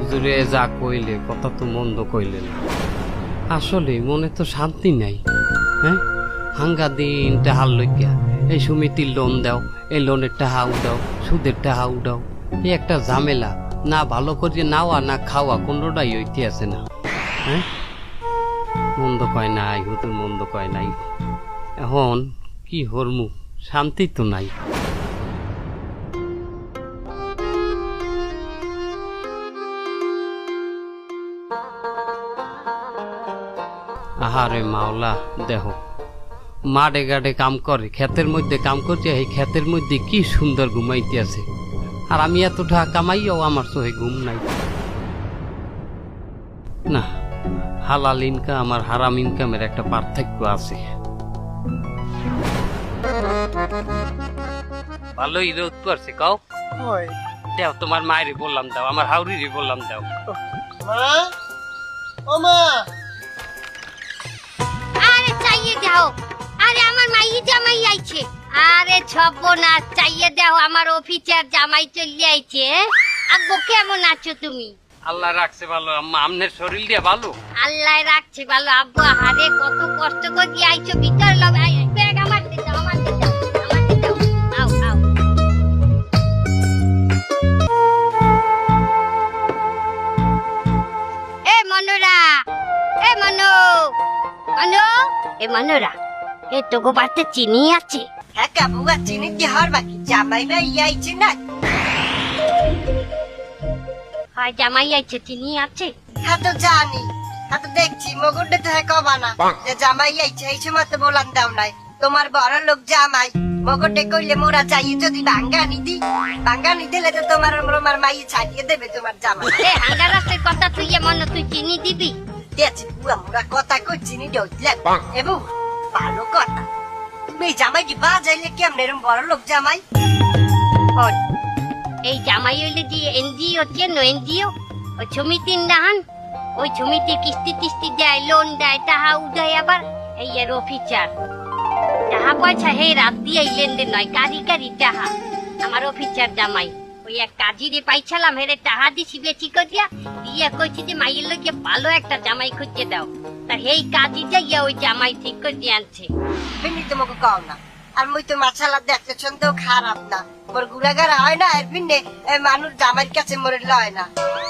হুজুরে যা কইলে কথা তো মন্দ কইলে না। আসলে মনে তো শান্তি নাই। হ্যাঁ, হাঙ্গা দিন টাহার লইয়া এই সমিতির লোন দাও, এই লোনের টাহা উঠাও, সুদের টাহা উঠাও, এই একটা ঝামেলা। না ভালো করিয়ে নাওয়া না খাওয়া কোনোটাই হইতে আছে না। হ্যাঁ, মন্দ কয় নাই হুজুর, মন্দ কয় নাই। এখন কি হরমু, শান্তি তো নাই। আহারে মাওলা, দেহ মাঠে ঘাটে কাম করে, ক্ষেতের মধ্যে কাম করছে, এই ক্ষেতের মধ্যে কি সুন্দর ঘুমাইতে আছে, আর আমি এত টাকা কামাইও আমার চোখে ঘুম নাই। না, হালাল ইনকাম আর হারাম ইনকামের একটা পার্থক্য আছে। ভালোই রোদ পড়ছে, কাও দেও তোমার মায়ের বললাম দাও, আমার হাউরির বললাম দাও। আরে চাইয়ে দাও, আরে আমার মাইয়ে জামাই আইছে। আরে সর্বনাশ, চাইয়ে দাও, আমার অফিসার জামাই চলে আইছে। আব্বু কেমন আছো তুমি? আল্লাহ রাখছে ভালো আম্মা, আমনের শরীর দিয়ে ভালো? আল্লাহ রাখছে ভালো আব্বু। আরে কত কষ্ট করে আইছো, ভিতর লগ ব্যাগ আমার দিতে দাও, আমার দিতে দাও, আমার দিতে দাও। আও আও। এ মনোরা, এ মনো, মনো, এ মনোরা, এ তোগো বাড়িতে চিনি আছে? হ্যাঁ কাবুয়া চিনি কি হর বাকি জামাই ভাই আইছে না? হয় জামাই আইছে, চিনি আছে? হ্যাঁ তো জানি, হ্যাঁ তো দেখছি মগুন্ডে তো হ্যাঁ কবা না যে জামাই আইছে, এই সময় তো বলান দাও নাই। তোমার বড় লোক জামাই মগুন্ডে কইলে মোরা চাইয়ে যদি বাঙ্গানি দিলে তো তোমার মাইয়ে ছাড়িয়ে দেবে তোমার জামাই। এ হাঙ্গা রাস্তার কথা তুই মনো, তুই চিনি দিবি? দেখছি পুরা মোরা কথা কই চিনি ডইলে এবং ভালো কথা। তুমি এই জামাই কি বাজাইলে কেমন এরকম বড় লোক জামাই? হন, এই জামাই হইলে যে এনজিও হচ্ছে না, এনজিও ওই সমিতির নাহান, ওই সমিতির কিস্তি টিস্তি দেয়, লোন দেয়, টাহা উঠায়। আবার এই এর অফিসার টাহা পয়সা হে রাত দিয়ে লেনদেন নয়, কারি কারি টাহা। আমার অফিসার জামাই ওই এক কাজিরে পাইছিলাম, হেরে টাহা দিছি বেশি করিয়া দিয়ে কইছি যে মাইয়ের লোকে ভালো একটা জামাই খুঁজে দাও। তা এই কাজি যাইয়া ওই জামাই ঠিক করে আনছে। ফিনি তোমাকে কও না, আর মুই তো মাছালা দেখতে শুনতেও খারাপ না, মোর গুড়াগাড়া হয় না। এর ফিনে মানুষ জামাইয়ের কাছে মোরে লয় না।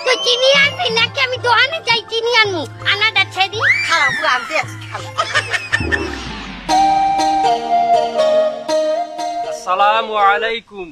তুই চিনি আনবি নাকি আমি দোকানে যাই চিনি আনবো? আনাটা ছেড়ি খারাপ বউ আনতে আছি খারাপ। আসসালামু আলাইকুম।